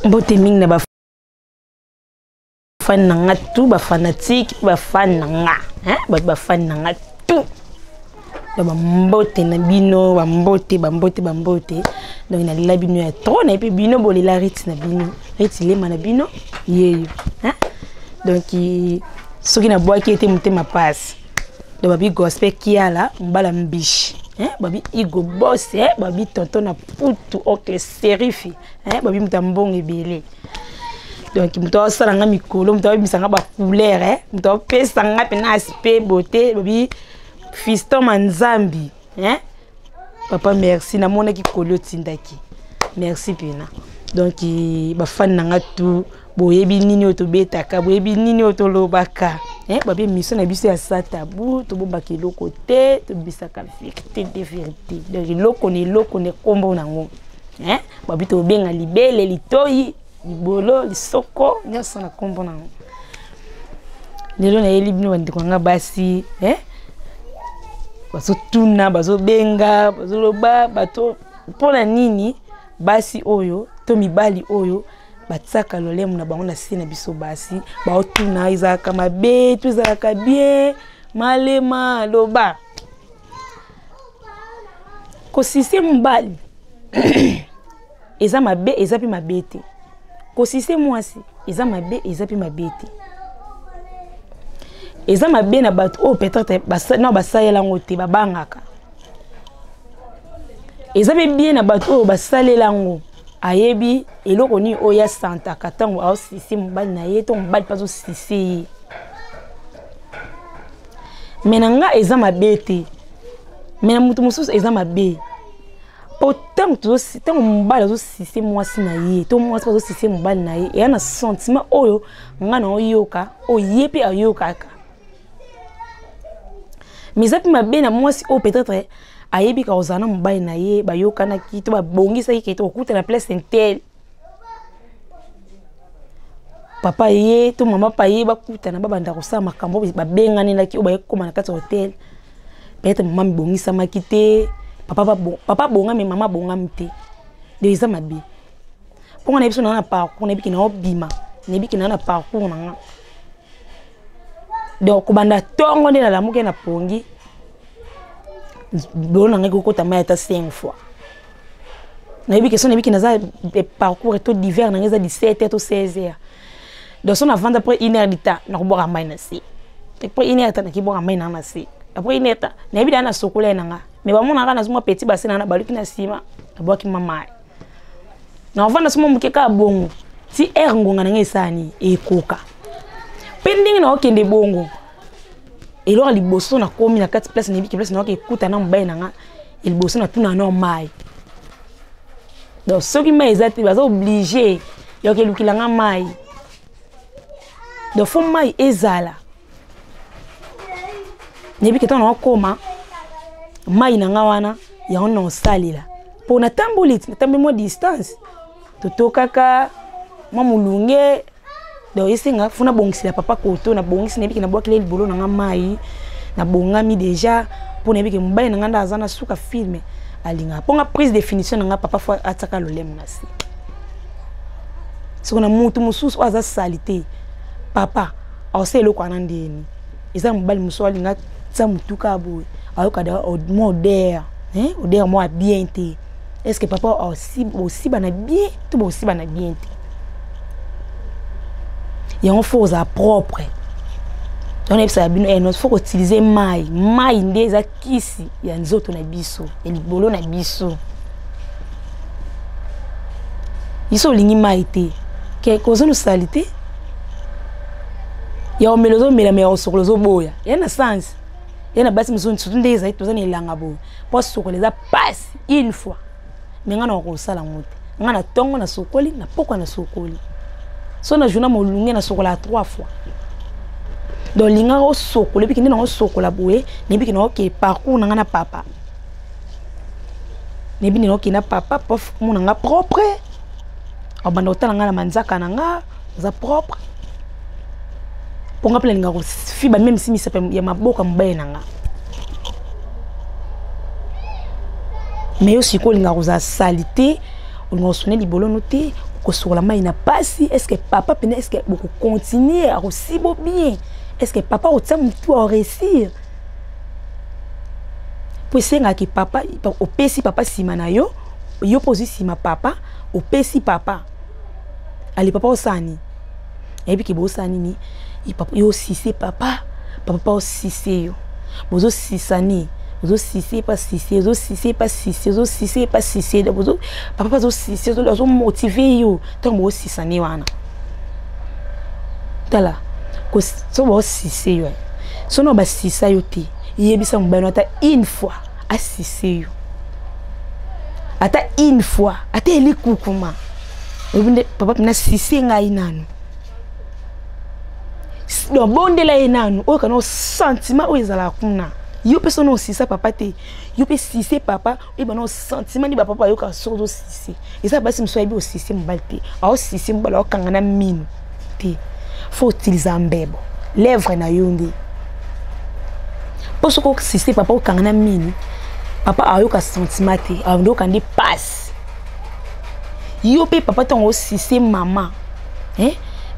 Mbote mingi na ba fan nanga tout ba fanatique ba fan nanga ba fan nanga tout ba mbote na bino ba mbote donc na la bino ya trop na pe bino bolela rit na bino rit Lema na bino yeyo donc soki na boaki ete mutema passe donc babi gospel kiala mbala mbishi babi igo boss babi tonton na putu okle serifi babi mutambongo ebele donc muto salanga mikolo muto bisanga ba couleur muto pesanga pena aspect beauté babi fiston manzambi papa merci na mona ki kolo tindaki merci pena donc ba fan nanga tout boyebi nini otobetaka boyebi nini otolobaka babi mission na biso ya satabu to bomba kiloko te to bisaka vérité de vérité donc loko ne kombo nango babi to benga libele litoyi libolo lisoko nyasa na kombo nango lelo na yeli bino bandiko nga basi bazo tuna bazo benga bazo loba bato pona nini basi oyo to mibali oyo batsaka lolemu na bango na sina biso basi ba otuna izaka mabe tu izaka bien malema loba ko système mbali eza mabe eza pi mabete ko système mwasi eza mabe eza pi mabete eza mabe na bato o peut-être na basalela ngote babangaka eza be bien na bato o basalela ngo ayebi eloko ni oya santa katango au sisi mbali na ye to mbali pazo sisi menanga eza mabete mena mutu mususu eza mabe autant to mbali zo sisi mwasi na ye to mwasi pazo sisi mbali na ye yana sentiment oyo ngana oyoka oyepe ayokaka mizapi mabe na mwasi o peut-être ayebi ka ozana mbali na ye bayoka na kito ba bongisa ki to okuta na place intel papa ye to mama pa ye bakuta na babanda ko sa makambo ba bengani na ki o ba ekoma na kati hotel peut-être mama bongisa makite papa bonga me mama bonga mte de za mabe ponga na biso na parcours na biki na obima na biki na parcours na donc kubanda tongo nde na lamuke na pongi bona ngeko kota maita 5 fois na yebi question na yebi kinaza parcours to divers na ngeza 17h to 16h donc son avant après 1h du temps na koboka mai na si après 1h ta na kiboka mai na si après 1h ta na yebi na sokola na nga mais ba mona kana zuma petit bassin na baluki na sima aboki mama na avant na suma mukeka bongo ti er ngonga na ngesani ekoka pending na okende bongo elo liboso na komi na 4 place na biki place na okuta na mbaye nanga liboso na tuna na mai donc soki mai ezati baza obligé yo ke lukilanga mai donc fo mai ezala ne biki tona okoma mai nanga wana ya on salila po na tamboliti na tambe mo distance totokaka mamulunge donc isinga funa bongisila papa koto na bongisi nebiki na bwakile libolo na ngamai na bongami déjà pour nebiki mbaye na nganda azana suka filme alinga ponga prise définition na nga papa fo ataka lolem na si siko na mutu mususu aza salité papa auselo kwa ndeni eza mbali muso alinga tsa mutuka boy ayoka da modère odère moi bien té est-ce que papa aussi bana bien tout aussi bana bien té il y a une chose à propre. On il faut utiliser mai des akisi ya nzoto na biso ya libolo na biso iso lingi mai te ke kozo no salité ya omelozo mela me osokolozo boya ya na sens ya na basi mzo ntutu ndeza itoza ni langa bo po sokoleza passe une fois mais ngana ko sala ngote ngana tongo na sokoli na poko na sokoli so na journée molunge na sokola 3 fois donc linga o sokola biki ndina o sokola boye ne biki na ok parcours na ngana papa ne biki na ok na papa pof mon nga propre obanda otala ngana manzaka na nga za propre ponga pele linga ko fiba même si mi sepe ya maboka mbaye na nga mais aussi ko linga ko za salité on sonne libolo noté que sur la main il n'a pas si est-ce que papa peut est-ce que beaucoup continuer à aussi beau bien est-ce que papa au temps tout à réussir pour c'est que papa au pesi papa si manayo yo posi si ma papa au pesi papa ali papa osani et puis que bo sani ni il papa yo si c'est papa papa aussi c'est yo bozo si sani bozo si c'est pas si c'est bozo si c'est pas si c'est bozo si c'est pas si c'est bozo papa bozo si c'est bozo motiver yo tant bozo si sani wana tala ko so bozo si c'est yo so no ba si sa yo te yebisa mbano ata une fois à si c'est yo ata une fois ata eli kukuma obinde papa na si c'est ngai nanu do bonde la enanu o kana sentiment o ezala kuna yo personne aussi ça papa te yo pe si c'est papa e bana sentiment ni papa yo ka so do si et ça ba sim so ebi o si c'est mbalte a o si c'est mbala o kangana minu te faut utiliser mbebo lèvre na yonde parce que si c'est papa o kangana minu papa a yo ka sentiment te a ndo kan di passe yo pe papa ton o si c'est maman hein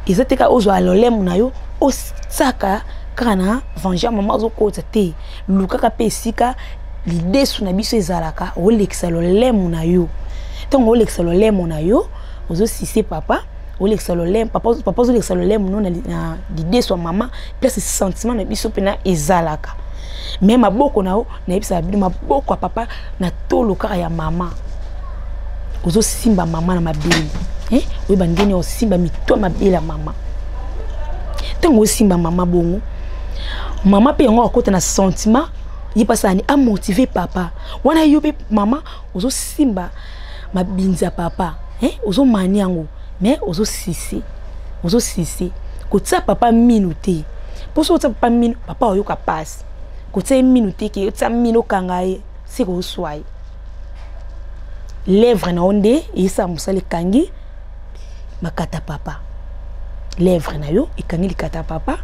ezate ka ozo alolem na yo o saka kana venger maman zo kota te luka ka pesika l'idée sou na biso ezalaka o lekisa lolem na yo ton o lekisa lolem na yo ozo si c'est papa o lekisa lolem papa zo lekisa lolem no na l'idée sou maman place sentiment na biso pena ezalaka mais maboko na o na bisa bi maboko papa na tolo ka ya mama ozo simba mama na mabeli hein oui bandeni o simba mitwa mabela mama tango simba mama bongo mama pe ngo akota na sentiment yi pasani a motiver papa wana yope mama ozo simba mabinza papa hein ozo mani yango mais ozo sisi ko tsa papa minuté pour so tsa papa minu papa oyo ka passe ko tsa minuté ke tsa mino kangaye c'est ko swai lèvre na onde isa musale kangi makata papa lèvre na yo ikangi likata papa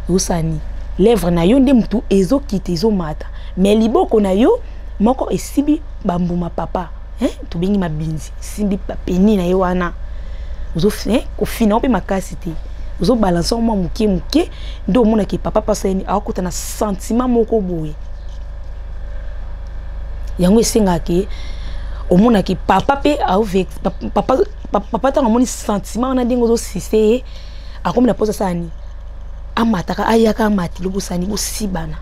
usani lèvre na yo nde mtu ezo kite ezo mata mais liboko na yo moko esibi bambuma papa hein to bengi mabinzi simbi papeni na yo wana uzo hein ko fina ope makasi te uzo balancer mo muke ndo mona ke papa paseni akota na sentiment moko boye yango esenga ke omona ki papa pe avec papa ta ngomoni sentiment na ndenge zo sise akomi na posa sani amataka ayaka amati lobusani bosibana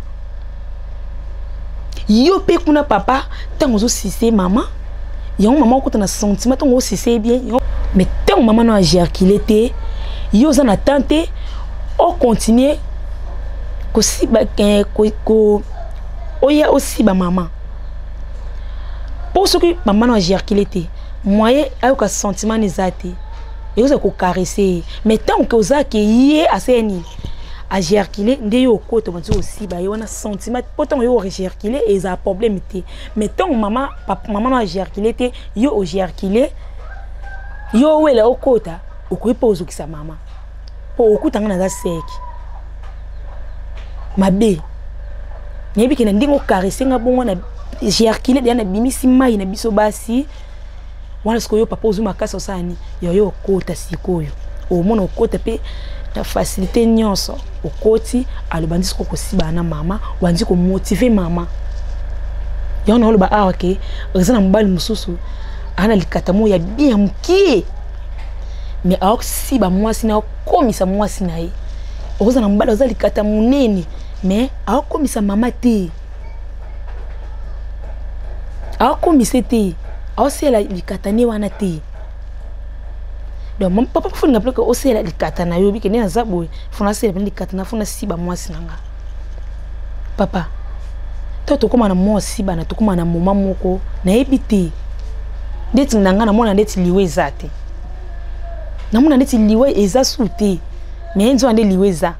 yo pe kuna papa tango zo sise mama yango mama okota na sentiment tango sise bien mais tango mama no agerkile te yo za na tante o continuer ko siba ko oya aussi ba mama pour ce que maman no agerkile te moyen ayoka sentiment nezate et vous ko caresser mais tant que oza ke yé aseni agerkile nde yo koto bantu aussi ba yo na sentiment pourtant yo agerkile et ça problème te mais tant maman papa maman no agerkile te yo agerkile yo wela okota okuipa ozokisa mama po okutanga na za seki mabe nebi ke na ndingo caresser nga bongo na agerkile de na bimisi mai na biso basi wana siko yo papa ozuma kasa osani yo kota sikoyo o mona okota pe ta facilité nyonso okoti alobandi siko kosiba na mama wanzi ko motiver mama yo na oloba awa ke ezana mbali mususu ana likata mo ya bien mukie mais aok siba mwasi na komisa mwasi na ye ozana mbali ozali likata munene mais aok komisa mama te aok komisa te aussi la likatane wana te donc mon papa faut ngapela que aussi la likatana yo bi ke na zabo fona se la likatana fona siba mwasi nanga papa to koma na mwasi bana to koma na mama moko na ebite ndeti nanga na mona ndeti liwe zate na mona ndeti liwe eza sute mais nzo ande liwe za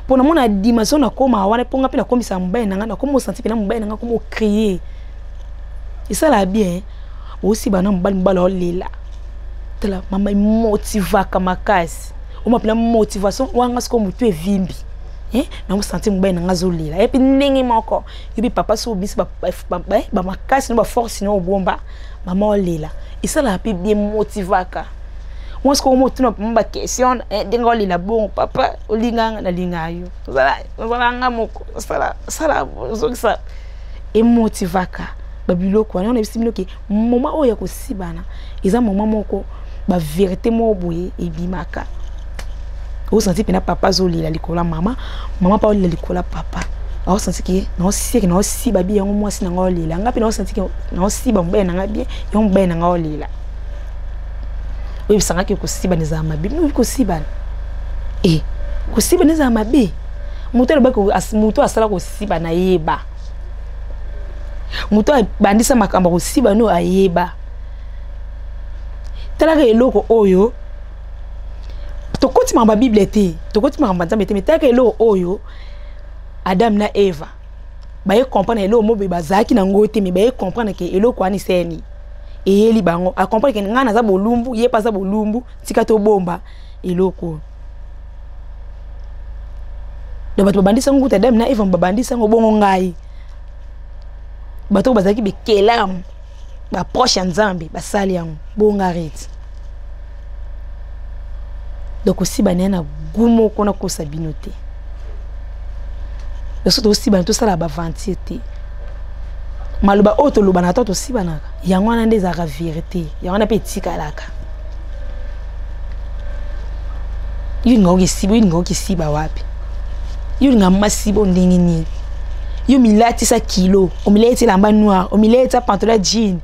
pona mona dimension na koma wana ponga pe na komisa mbaye nanga na komo senti pe na mbaye nanga komo crier et ça la bien aussi bana mbala olela tala mama motiva kamakasi o mapela motivation wanga siko mutu evimbi na mo sentir mbaye nanga zolela et puis ndenge moko yobi papa so bisi ba makasi no ba force no bomba mama olela et ça la pe bien motivaka on se comme tu n'as question Ndenge la bon papa olinga na linga yo voilà nga moko sala ça emotivaka babiloko wana on a similo ke moment oya ko sibana eza moment moko ba vérité mo boye ebimaka o senti pena papa zolila likola mama pa olila likola papa o senti ke na si babi yango mwasi na ngolila ngapi na senti ke na si ba mbena ngabi yo mbena ngolila oui sanga ke ko sibana za mabi no ko sibana ko sibana za mabi muto le bako muto asala ko sibana yeba muto bandisa makamba ko sibana no ayeba talaka eloko oyo tokoti ma Bible te tokoti ma Nzambe te metaka eloko oyo Adam na Eva baye comprendre eloko mo be bazaki na ngote me baye comprendre ke eloko ani seni eyeli bango a comprendre ke ngana za bolumbu ye pa za bolumbu tika to bomba eloko do bato babandisa ngote Adam na Eva babandisa ngo bongo ngai bato bazaki be kelam ba proche Nzambe basali yango bonga arrête. Donc aussi banana gumo kona ko sabinote. Donc surtout aussi ban tout ça la ba vantité. Maluba auto luba na toto aussi banaka. Yango na ndeza ka vérité. Yango na petit kalaka. Yingo ki siba wapi. Yinga masibo ndenge ni. Yo milati sa kilo, o milati lamba noir, o milati sa pantalon jean.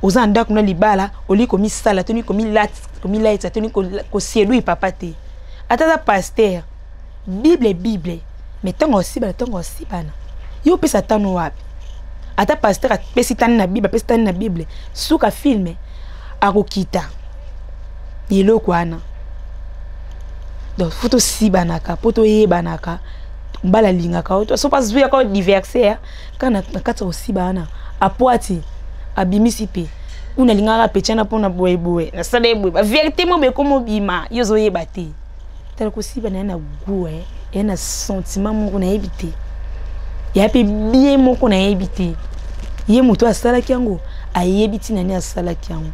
Oza nda kuna libala, oli komi sala, toni komi lati, toni ko selui papa te. Atata pasteur, Bible, mais tango aussi bana. Yo pesa tano wapi. Ata pasteur a pesi tani na Bible, suka filme akokita. Yelo kwana. Donc photo si banaka, poto ye banaka. Mbala linga ka to so pas via ka diverser kana nakata aussi bana apoati abimisipe una linga ka pechana pona boy na sala boy ba vérité mo be comme bima yozo yeba te tel ko si bana na goût na sentiment mo na ebité ya pe bien mo ko na ebité ye muto asala kyango ayebiti nani asala kyango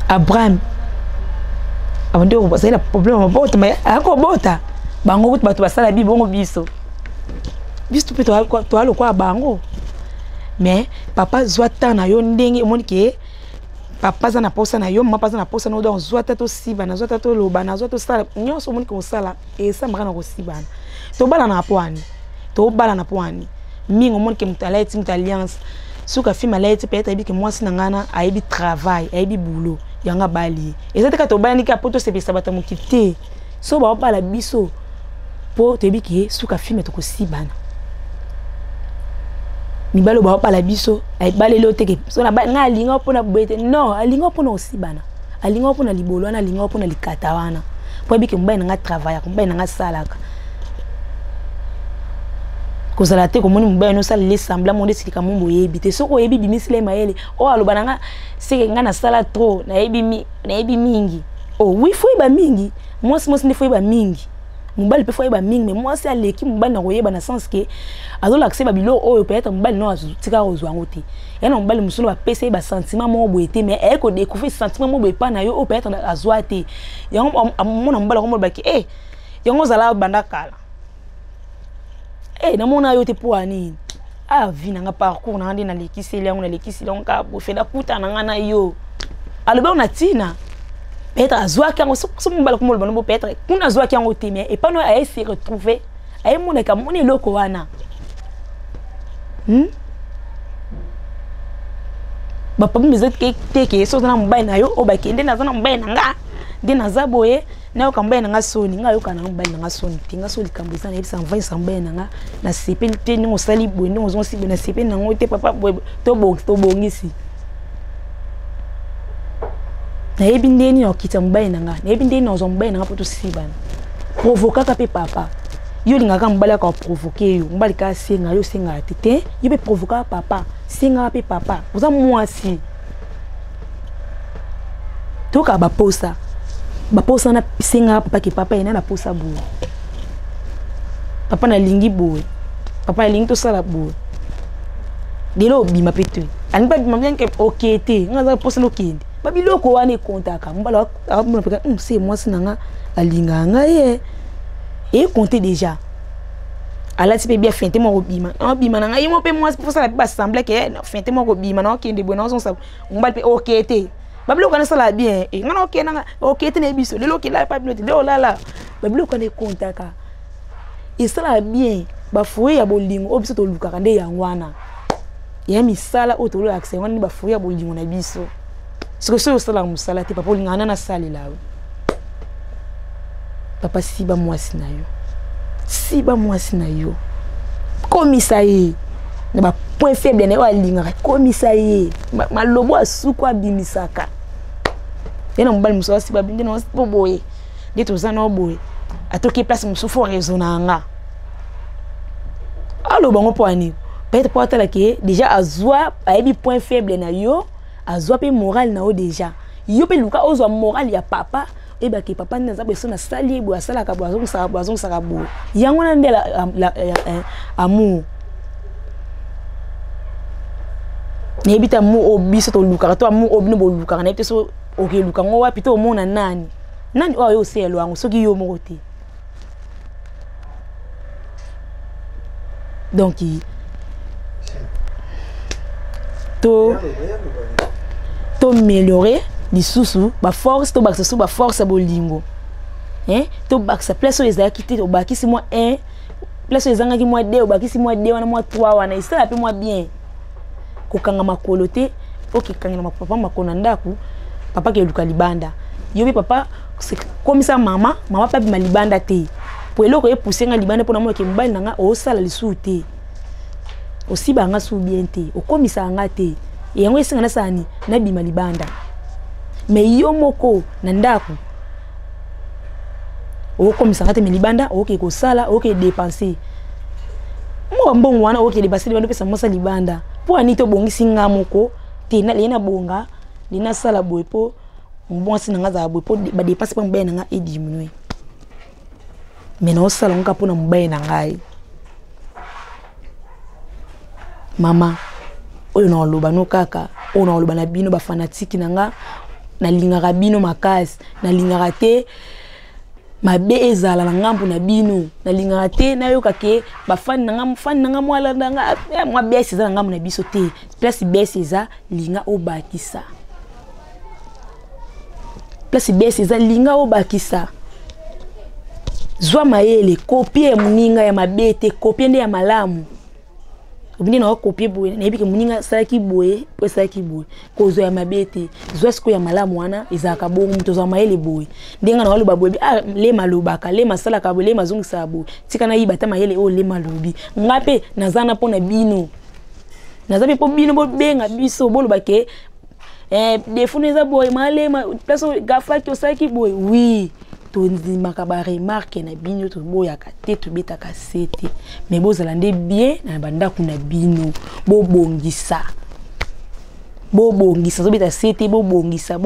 Abraham abande ko basala problème bota mais ako bota bango kuti bato basala bi bongo biso pe to alo kwa bango mais papa zwata na yo ndenge omoni ke papa za na posa na yo mama za na posa na donc zwata to siba na zwata to loba na zwata to sala nyonso omoni ko sala e sa maka na ko siba to bala na poani mingo omoni ke mutaleti alliance suka fima leti peut-être ebi ke mwasi na ngana ayebi travail ayebi boulot yanga bali ezate ka to bani ka poto se pesa bata mukite so ba bala biso po tebi ke suka fima to ko sibana ni balo ba bala biso ay balelo teke so na ba nga linga pona bete non alinga pona osibana alinga pona libolo na alinga pona likata wana po ebi ke mbai na nga travail ko mbai na nga salaka kozala te komoni mobaya no sala le sembla monde silika mombo yebite soko yebi bimisile mayele o aloba nga seke nga na sala trop na yebi mingi oh oui foi ba mingi moi ne foi ba mingi mobali pe foi ba mingi mais moi c'est aleki mobali na koyeba na sens que azola akse ba bilo o peut-être mobali no azutika ozwa ngote yana mobali musolo ba pese ba sentiment mo boete mais e ko découvrir sentiment mo boepa na yo o peut-être azwa te yango mona mobali ko mo ba ki yango zala banda kala na mona yo te po ani vi na nga parcours na ndi na lekiseli yango ka bo fela puta na nga na yo aloba na tina peut-être azwa kango so mbala ko molba no peut-être kuna azwa kango te mais et pas no a essayer retrouver ay mona ka moni loko wana ba pa mizet ke teke so na mbai na yo o ba kende na zana mbai na nga de na zaboye na yo mbai na nga soni nga yo kana mbai na nga soni tinga so likambo sana ebisa mvai sa mbai na nga na sepe te ni mosali boye ni ozo si na sepe na ngote papa boye to bongisi na ebi ndeni okita mbai na nga na ebi ndeni ozo mbai na nga poto sibana provoka ka pe papa yo linga ka mbala ka provoquer yo mbali ka senga yo senga tete yo be provoka papa senga pe papa oza mwasi toka baposa na senga papa ki papa ina na posa bu papa na lingi bu papa lingi to sala bu Delo bima petu. Ani ba bima bien que OK te. Ngaza posa no kindi. Ba biloko wane kontaka. Mbala abuna peka c'est moi sinanga alinga nga ye. Et compter déjà. Ala ti pe bien fente mo bima. On bima nga yimo pe moi pour ça la ba sembler que fente mo bima na kindi bona on sa. Mbala pe OK te. Ba biloko na sala bien. E ngana OK na OK te na biso. Lelo ki la pa biloko. Lelo la. Ba biloko na kontaka. Et ça la bien. Ba fouye ya bolingo obiso to lukaka nde ya ngwana. Ya misala otolo accès ngani ba fouye ya bolingo na biso. Siko so sala musala te papa lingana na sali lawe. Papa si ba mwasi na yo. Si ba mwasi na yo. Komisa ye. Na ba point faible na wa linga komisa ye. Malobo asuko abimisaka. Yena mbali muso si ba binde na boboye. Dito zana boye. Atoki place musufu raisonna nga. Allo bango poani. Peut-être pour la que déjà azwa aibi point faible na yo, azwa pe moral na o déjà. Yo pe luka ozwa moral ya papa e ba ke papa nza beso na sali bo asala ka bo azong saka bo. Yango na ndela amour. Ne bita mu obiso to luka to amour obino bo luka na peso OK luka ngo wa pito mo na nani. Nani o yo selo ango soki yo mo te. Donc to améliorer les sous ba force to baxa sous ba force bolingo hein to baxa place les akité to bakisi moi 1 place les angaki moi 2 bakisi moi 2 wana moi 3 wana ça pe moi bien ko kanga makolote OK kanga na papa makona ndaku papa ke luka libanda yobi papa c'est comme ça mama pa bi malibanda te po eloko e pousser nga libanda pona mo ke mbali nanga o sala lisu te aussi banga sou bien te o komisa nga te e yango esinga na sani na bima libanda mais yo moko na ndaku o komisa nga te me libanda o ke ko sala o ke dépenser mo mbongo wana o ke dépenser libanda pesa mosa libanda po ani to bongisi nga moko te na lena bonga lina sala boy po mbonsi nga za boy po ba dépenser pa mbena nga e diminuer mais na o sala nga po na mbena ngai mama oyo na oloba no kaka oyo na oloba na bino ba fanatiki nanga na lingaka bino makasi na lingaka te mabe ezala na ngambu na bino na lingaka te na yoka ke ba fan nanga mwala nanga mwa besi za ngambu na biso te place besi za linga obakisa place besi za linga obakisa zwa mayele kopie muninga ya mabete kopie nde ya malamu obini na copier boye na yebike muninga saki boye po saki boye kozo ya mabete zo siko ya malamu wana izaka bongo muto za mayele boye ndenga na wali baboye lema lobaka lema sala ka boye lema zungisa boye tika na yibata mayele o lema lobi ngape nazana pona bino nazabe po bino bo benga biso bolo bake defuneza boye malema place gafaki osaki boye oui to ndimaka ba remarque na bino to boya ka te to beta ka sete mais bozala nde bien na banda kuna bino bobongisa zo beta sete bobongisa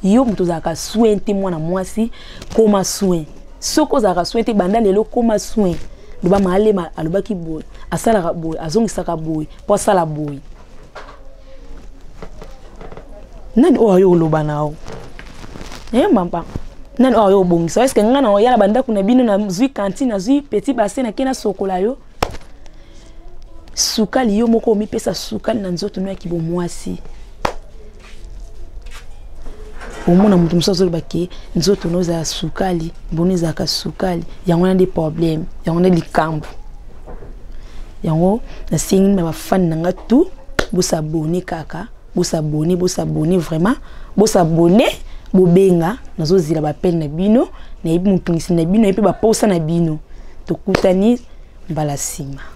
yo muto za ka soin te mwana mwasi koma soin soko za ka soin te banda lelo koma soin loba malema alobaki boy asala ka boy azongisa ka boy po sala boy nani oyo loba nao mamba nan oyo bongisa est-ce que ngana o yala banda kuna bino na zui cantine na zui petit bassin na kena sokola yo sukali yo moko mi pesa sukali na nzoto no ya kibo mwasi omona mutu musazo bake nzoto no za sukali boni za ka sukali yango na des problèmes yango na likambu yango na singi na bafani na ngatu bosabone kaka bosabone vraiment bosabone bobenga nazo zila ba pelle na bino na yibi mutungisi na bino epe ba posa na bino tokutani mbala sima.